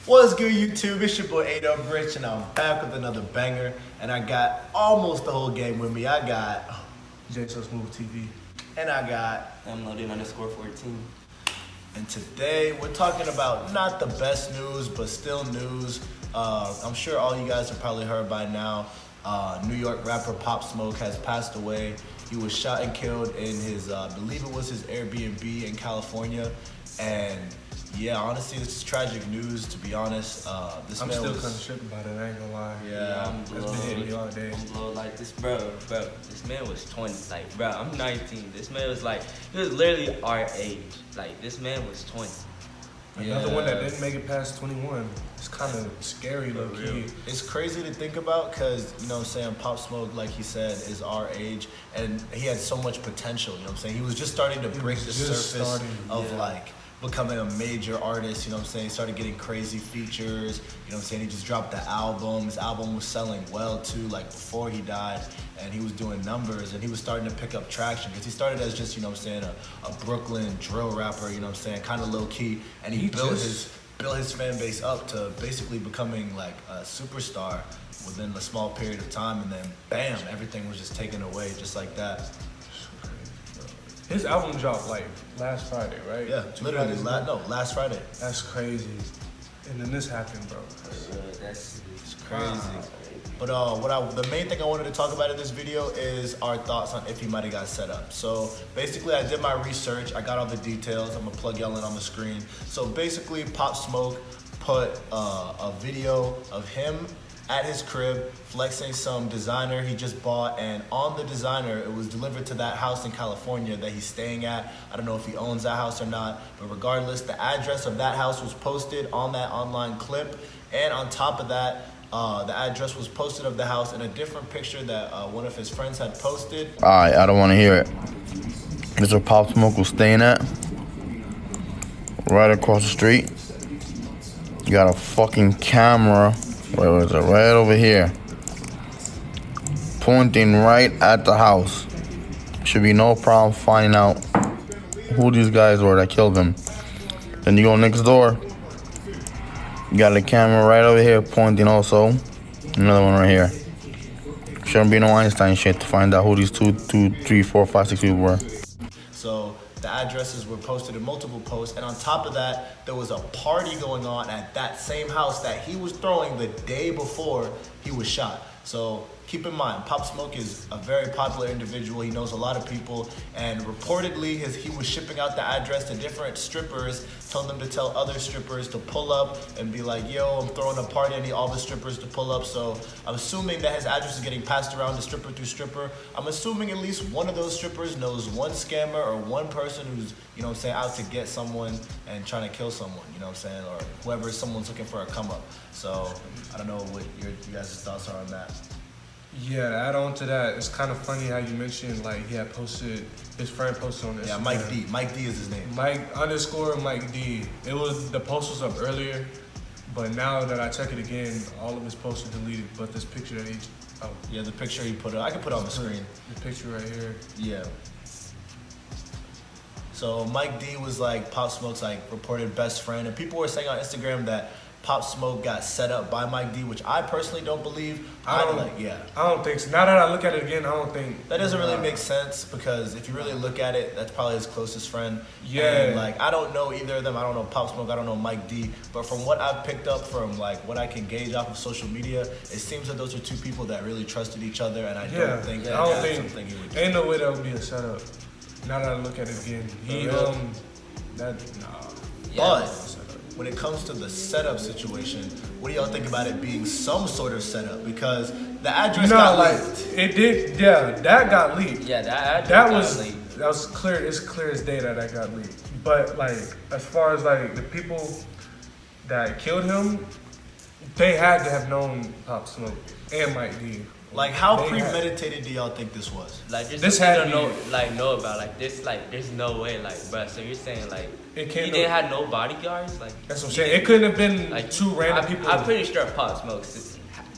What's good, YouTube? It's your boy A-Dub Rich, and I'm back with another banger. And I got almost the whole game with me. I got SMOKES TV. and I got I'm loading _14. And today we're talking about not the best news, but still news. I'm sure all you guys have probably heard by now. New York rapper Pop Smoke has passed away. He was shot and killed in his, I believe it was his Airbnb in California. And yeah, honestly, this is tragic news, to be honest. I'm still kind of shook about it, I ain't gonna lie. Yeah, I'm It's been hitting me all day. I'm blown like this, bro. This man was 20. Like, bro, I'm 19. This man was like, he was literally our age. Like, this man was 20. Another one that didn't make it past 21. It's kind of scary, low key. It's crazy to think about because, you know what I'm saying, Pop Smoke, like he said, is our age. And he had so much potential, you know what I'm saying? He was just starting to break the surface of, like, becoming a major artist, you know what I'm saying? He started getting crazy features, you know what I'm saying? He just dropped the album. His album was selling well too, like before he died, and he was doing numbers, and he was starting to pick up traction because he started as just, you know what I'm saying, a Brooklyn drill rapper, you know what I'm saying, kind of low key, and he built his fan base up to basically becoming like a superstar within a small period of time, and then bam, everything was just taken away just like that. His album dropped like last Friday, right? Yeah, literally, last Friday. That's crazy. And then this happened, bro. That's It's crazy. But the main thing I wanted to talk about in this video is our thoughts on if he might have got set up. So basically, I did my research. I got all the details. I'm gonna plug y'all in on the screen. So basically, Pop Smoke put a video of him at his crib flexing some designer he just bought, and on the designer it was delivered to that house in California that he's staying at. I don't know if he owns that house or not, but regardless, the address of that house was posted on that online clip, and on top of that, the address was posted of the house in a different picture that one of his friends had posted. Alright, I don't want to hear it. This is where Pop Smoke was staying at. Right across the street. You got a fucking camera. Where was it? Right over here. Pointing right at the house. Should be no problem finding out who these guys were that killed him. Then you go next door. You got a camera right over here pointing also. Another one right here. Shouldn't be no Einstein shit to find out who these 2, 3, 4, 5, 6 people were. So the addresses were posted in multiple posts, and on top of that, there was a party going on at that same house that he was throwing the day before he was shot. So keep in mind, Pop Smoke is a very popular individual. He knows a lot of people, and reportedly he was shipping out the address to different strippers, telling them to tell other strippers to pull up and be like, yo, I'm throwing a party, I need all the strippers to pull up. So I'm assuming that his address is getting passed around to stripper through stripper. I'm assuming at least one of those strippers knows one scammer or one person who's, you know what I'm saying, out to get someone and trying to kill someone, you know what I'm saying, or whoever someone's looking for a come up. So I don't know what you guys' thoughts are on that. Yeah, to add on to that, it's kind of funny how you mentioned, like, he had posted, his friend posted on Instagram. Yeah, Mike D. Mike D is his name. Mike D. The post was up earlier, but now that I check it again, all of his posts are deleted, but this picture that yeah, the picture he put up, I can put it on the screen. The picture right here. Yeah. So Mike D was like Pop Smoke's like reported best friend, and people were saying on Instagram that Pop Smoke got set up by Mike D, which I personally don't believe. I don't think so. Now that I look at it again, I don't think that doesn't really make sense, because if you really look at it, that's probably his closest friend. Yeah. And like, I don't know either of them. I don't know Pop Smoke. I don't know Mike D. But from what I've picked up from like what I can gauge off of social media, it seems that those are two people that really trusted each other, and I don't think that's something he would do. Ain't no way that would be a setup. Now that I look at it again, But when it comes to the setup situation, what do y'all think about it being some sort of setup? Because the address got leaked. It did, yeah, that got leaked. Yeah, that got leaked. That was clear. It's clear as day that got leaked. But like, as far as like the people that killed him, they had to have known Pop Smoke and Mike D. Like, how premeditated do y'all think this was? Like, this had to know about, like, this, like, there's no way, like, bruh, so you're saying, like, he didn't have no bodyguards? Like, that's what I'm saying. It couldn't have been like two random people. I'm pretty sure Pop Smoke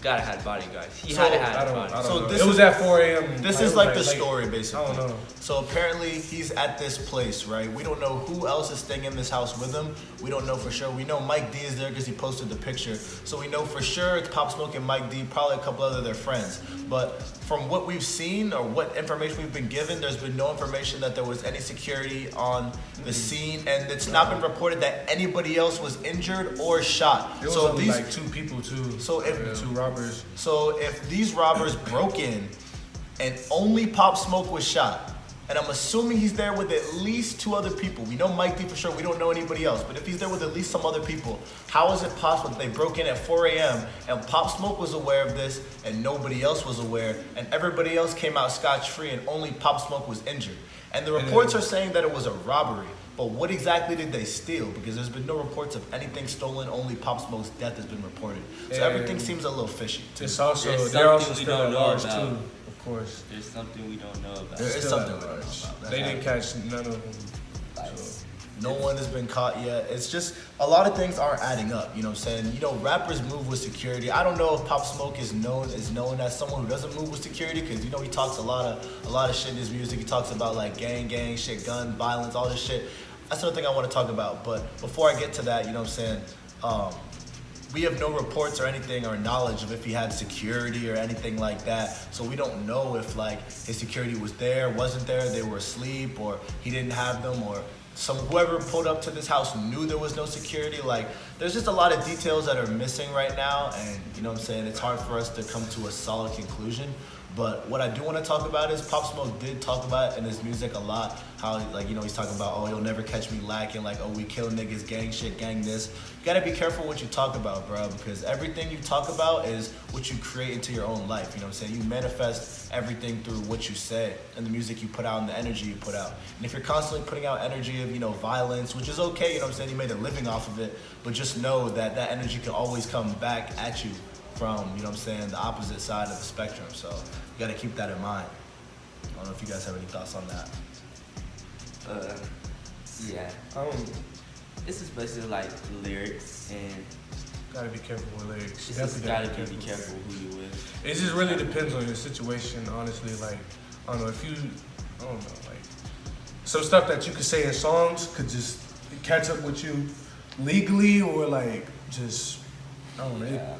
gotta have bodyguards. He So, had to have I don't bodyguards. So know. this It was is- at 4 a.m. This It is was like the late. story, basically. I don't know. So apparently he's at this place, right? We don't know who else is staying in this house with him. We don't know for sure. We know Mike D is there because he posted the picture. So we know for sure it's Pop Smoke and Mike D, probably a couple other their friends. But from what we've seen or what information we've been given, there's been no information that there was any security on the scene, and it's not been reported that anybody else was injured or shot. It was So only these like 2 people too. So if- two robbers. So if these robbers broke in and only Pop Smoke was shot, and I'm assuming he's there with at least 2 other people. We know Mike D for sure, we don't know anybody else. But if he's there with at least some other people, how is it possible that they broke in at 4 a.m. and Pop Smoke was aware of this and nobody else was aware, and everybody else came out scotch-free and only Pop Smoke was injured? And the reports are saying that it was a robbery. But what exactly did they steal? Because there's been no reports of anything stolen. Only Pop Smoke's death has been reported. So And everything seems a little fishy. Too. It's also There's they're also something we still don't at know large about. too, of course. There's something we don't know about. There is Still something at we don't know large. about. That's They didn't right. catch none of them. So. No one has been caught yet. It's just a lot of things aren't adding up. You know what I'm saying? You know, rappers move with security. I don't know if Pop Smoke is known as someone who doesn't move with security, because you know he talks a lot of shit in his music. He talks about like gang shit, gun violence, all this shit. That's another thing I want to talk about. But before I get to that, you know what I'm saying? We have no reports or anything or knowledge of if he had security or anything like that. So we don't know if like his security was there, wasn't there, they were asleep, or he didn't have them, or whoever pulled up to this house knew there was no security. Like, there's just a lot of details that are missing right now, and you know what I'm saying? It's hard for us to come to a solid conclusion. But what I do want to talk about is Pop Smoke did talk about in his music a lot, how, like, you know, he's talking about, oh, you'll never catch me lacking, like, oh, we kill niggas, gang shit, gang this. You gotta be careful what you talk about, bro, because everything you talk about is what you create into your own life, you know what I'm saying? You manifest everything through what you say and the music you put out and the energy you put out. And if you're constantly putting out energy of, you know, violence, which is okay, you know what I'm saying, you made a living off of it, but just know that that energy can always come back at you from, you know what I'm saying, the opposite side of the spectrum. So you gotta keep that in mind. I don't know if you guys have any thoughts on that. Yeah. This is basically like lyrics, and Gotta be careful with lyrics. you just Definitely gotta be with careful lyrics. who you with. It just really depends on your situation, honestly. Like, I don't know if you, I don't know, like, some stuff that you could say in songs could just catch up with you legally, or like just, I don't know. Yeah.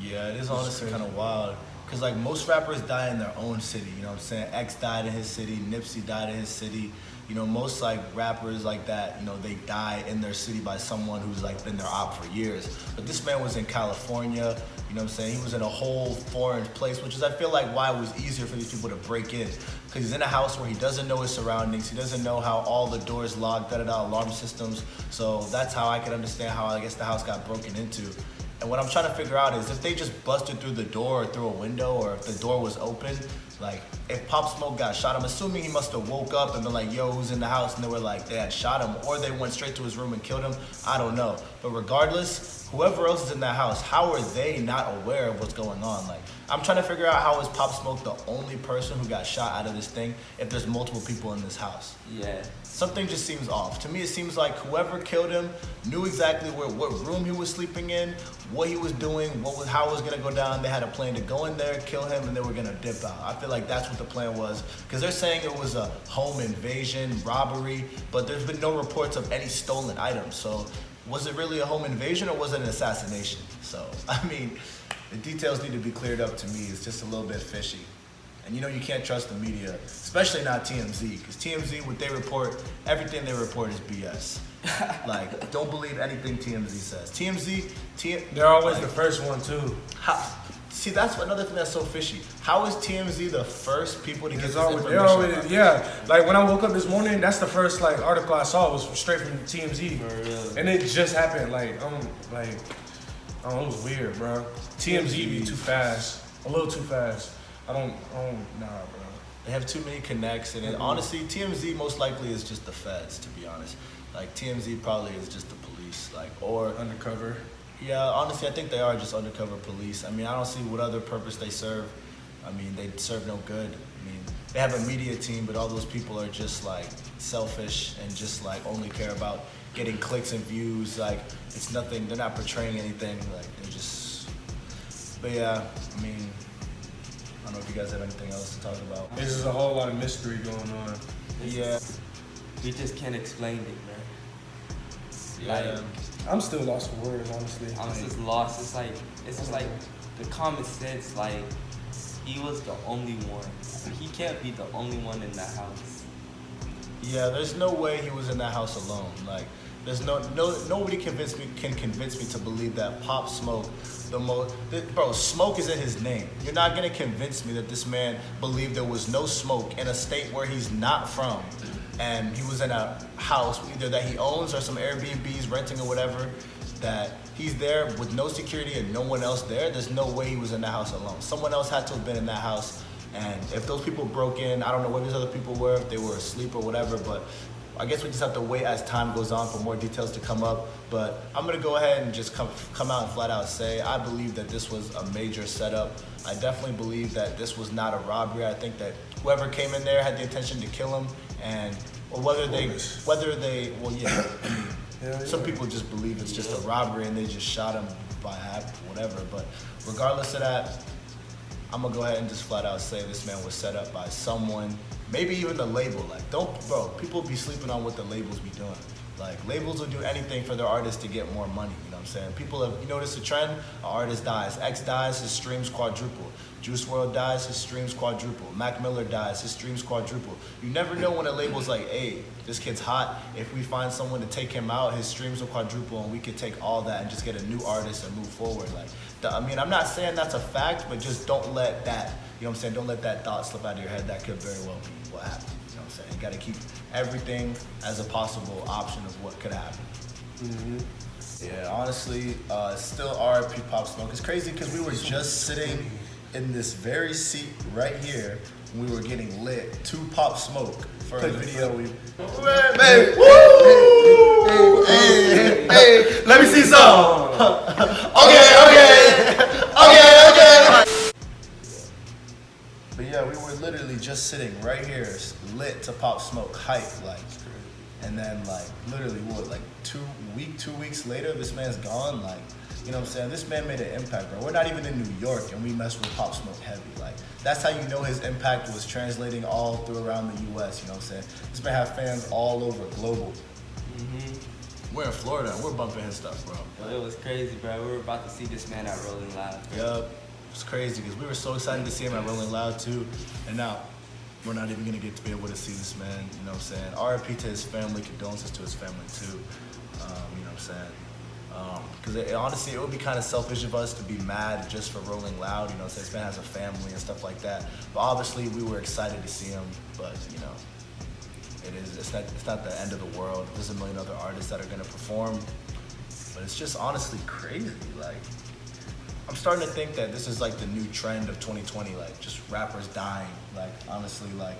Yeah, it is honestly kind of wild. Because, like, most rappers die in their own city, you know what I'm saying? X died in his city, Nipsey died in his city. You know, most, like, rappers like that, you know, they die in their city by someone who's, like, been their op for years. But this man was in California, you know what I'm saying? He was in a whole foreign place, which is, I feel like, why it was easier for these people to break in. Because he's in a house where he doesn't know his surroundings. He doesn't know how all the doors lock, alarm systems. So that's how I can understand how, I guess, the house got broken into. And what I'm trying to figure out is if they just busted through the door or through a window, or if the door was open, like, if Pop Smoke got shot, I'm assuming he must have woke up and been like, yo, who's in the house? And they were like, they had shot him, or they went straight to his room and killed him. I don't know. But regardless, whoever else is in that house, how are they not aware of what's going on? Like, I'm trying to figure out how is Pop Smoke the only person who got shot out of this thing if there's multiple people in this house? Yeah. Something just seems off. To me, it seems like whoever killed him knew exactly what room he was sleeping in, what he was doing, how it was gonna go down. They had a plan to go in there, kill him, and they were gonna dip out. I feel like that's what the plan was, because they're saying it was a home invasion, robbery, but there's been no reports of any stolen items. So was it really a home invasion, or was it an assassination? So, I mean, the details need to be cleared up to me. It's just a little bit fishy. And you know you can't trust the media, especially not TMZ, because TMZ, what they report, everything they report is BS. Like, don't believe anything TMZ says. They're always the first one too. See, that's another thing that's so fishy. How is TMZ the first people to get this They're information? already, yeah. Like when I woke up this morning, that's the first like article I saw was straight from TMZ, For real. and it just happened. Like oh, it was weird, bro. TMZ be too fast, a little too fast. I don't, nah, bro. They have too many connects, and honestly, TMZ most likely is just the feds, to be honest. Like, TMZ probably is just the police, like, or Undercover. yeah, honestly, I think they are just undercover police. I mean, I don't see what other purpose they serve. I mean, they serve no good. I mean, they have a media team, but all those people are just, like, selfish and just, like, only care about getting clicks and views. Like, it's nothing, they're not portraying anything. Like, they're just But yeah, I mean, I don't know if you guys have anything else to talk about. There's just a whole lot of mystery going on. Yeah. We just can't explain it, man. Yeah. Like, I'm still lost for words, honestly. I'm just lost. It's just like the common sense. Like, he was the only one. He can't be the only one in that house. Yeah, there's no way he was in that house alone. Like, there's nobody can convince me to believe that Pop Smoke, bro, smoke is in his name. You're not gonna convince me that this man believed there was no smoke in a state where he's not from, and he was in a house either that he owns or some Airbnbs renting or whatever, that he's there with no security and no one else there. There's no way he was in that house alone. Someone else had to have been in that house. And if those people broke in, I don't know where these other people were, if they were asleep or whatever, but I guess we just have to wait as time goes on for more details to come up. But I'm gonna go ahead and just come out and flat out say, I believe that this was a major setup. I definitely believe that this was not a robbery. I think that whoever came in there had the intention to kill him, and or whether they, well, yeah, I mean, some people just believe it's just a robbery and they just shot him by whatever. But regardless of that, I'm gonna go ahead and just flat out say this man was set up by someone, maybe even the label. Like, people be sleeping on what the labels be doing. Like, labels will do anything for their artists to get more money, you know what I'm saying? People have, you notice the trend? An artist dies. X dies, his streams quadruple. Juice WRLD dies, his streams quadruple. Mac Miller dies, his streams quadruple. You never know when a label's like, hey, this kid's hot. If we find someone to take him out, his streams will quadruple and we could take all that and just get a new artist and move forward. Like, I mean, I'm not saying that's a fact, but just don't let that, you know what I'm saying, don't let that thought slip out of your head. That could very well be what happened, you know what I'm saying? You gotta keep everything as a possible option of what could happen. Mm-hmm. Yeah, honestly, still RIP Pop Smoke. It's crazy because we were just sitting in this very seat right here when we were getting lit to Pop Smoke for a video. Hey, woo! Hey, let me see some. Okay. But yeah, we were literally just sitting right here, lit to Pop Smoke, hype, like. And then, like, literally, like 2 weeks later, this man's gone. Like, you know what I'm saying? This man made an impact, bro. We're not even in New York, and we mess with Pop Smoke heavy. Like, that's how you know his impact was translating all through around the U.S., you know what I'm saying? This man have fans all over, global. Mm-hmm. We're in Florida, and we're bumping his stuff, bro. It was crazy, bro. We were about to see this man at Rolling Loud. Yup. It's crazy, because we were so excited to see him at Rolling Loud, too. And now, we're not even gonna get to be able to see this man, you know what I'm saying? RIP to his family, condolences to his family too, you know what I'm saying? Because honestly, it would be kind of selfish of us to be mad just for Rolling Loud, you know what I'm saying? This man has a family and stuff like that. But obviously, we were excited to see him, but you know, it's not the end of the world. There's a million other artists that are gonna perform, but it's just honestly crazy, like. I'm starting to think that this is like the new trend of 2020, like just rappers dying. Like honestly, like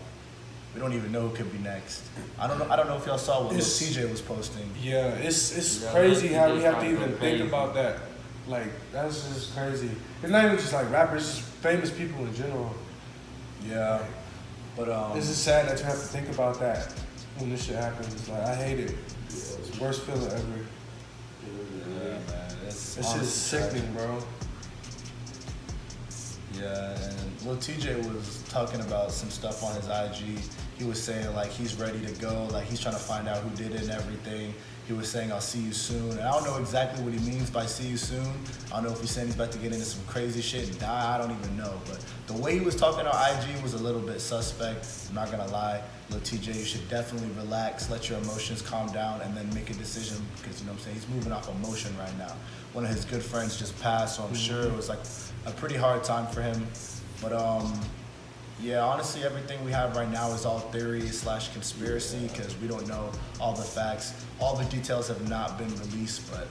we don't even know who could be next. I don't know if y'all saw what Lil TJ was posting. Yeah, it's crazy how we have to even think about that. Like, that's just crazy. It's not even just like rappers, it's just famous people in general. Yeah, but it's just sad that you have to think about that when this shit happens. Like, I hate it. It's the worst feeling ever. Yeah, man, it's just sickening, bro. Yeah, and Lil TJ was talking about some stuff on his IG. He was saying like he's ready to go, like he's trying to find out who did it and everything. He was saying, I'll see you soon. And I don't know exactly what he means by see you soon. I don't know if he's saying he's about to get into some crazy shit and die. I don't even know. But the way he was talking on IG was a little bit suspect. I'm not gonna lie. Lil TJ, you should definitely relax, let your emotions calm down, and then make a decision because, you know what I'm saying, he's moving off emotion right now. One of his good friends just passed, so I'm sure it was like a pretty hard time for him. But yeah, honestly, everything we have right now is all theory / conspiracy because we don't know all the facts. All the details have not been released, but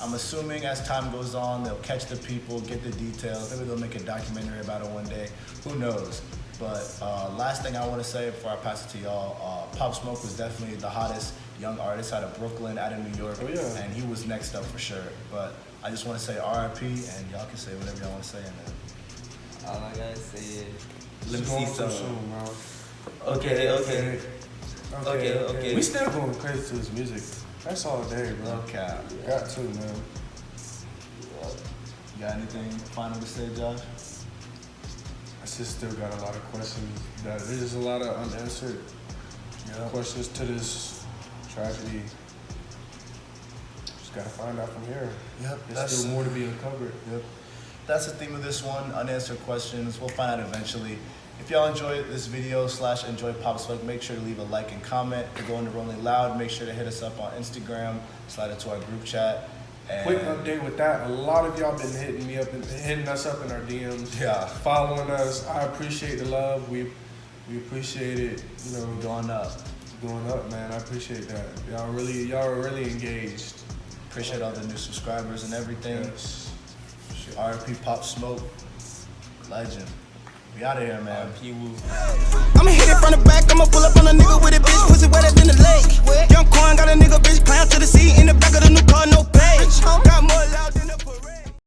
I'm assuming as time goes on, they'll catch the people, get the details. Maybe they'll make a documentary about it one day. Who knows? But last thing I want to say before I pass it to y'all, Pop Smoke was definitely the hottest young artist out of Brooklyn, out of New York, and he was next up for sure. But I just want to say RIP, and y'all can say whatever y'all want to say in there. All I gotta say is, let me see some. Okay. We still going crazy to his music. That's all day, bro. Okay. Got to, man. You got anything final to say, Josh? I just still got a lot of questions. There's a lot of unanswered questions to this tragedy. Just gotta find out from here. Yep. There's still more to be uncovered. Yep. That's the theme of this one, unanswered questions. We'll find out eventually. If y'all enjoyed this video / enjoy Pop Smoke, make sure to leave a like and comment. If you're going to Rolling Loud, make sure to hit us up on Instagram, slide into our group chat. And Quick update with that. A lot of y'all been hitting me up and hitting us up in our DMs. Yeah. Following us. I appreciate the love. We appreciate it. You know, going up. Going up, man. I appreciate that. Y'all are really engaged. Appreciate all the new subscribers and everything. Yes. RP Pop Smoke, legend. We out of here, man. I'ma hit it from the back, I'ma pull up on a nigga with a bitch, pussy wetter than the lake. Young Quan got a nigga bitch clown to the seat in the back of the new car, no pay. Got more loud than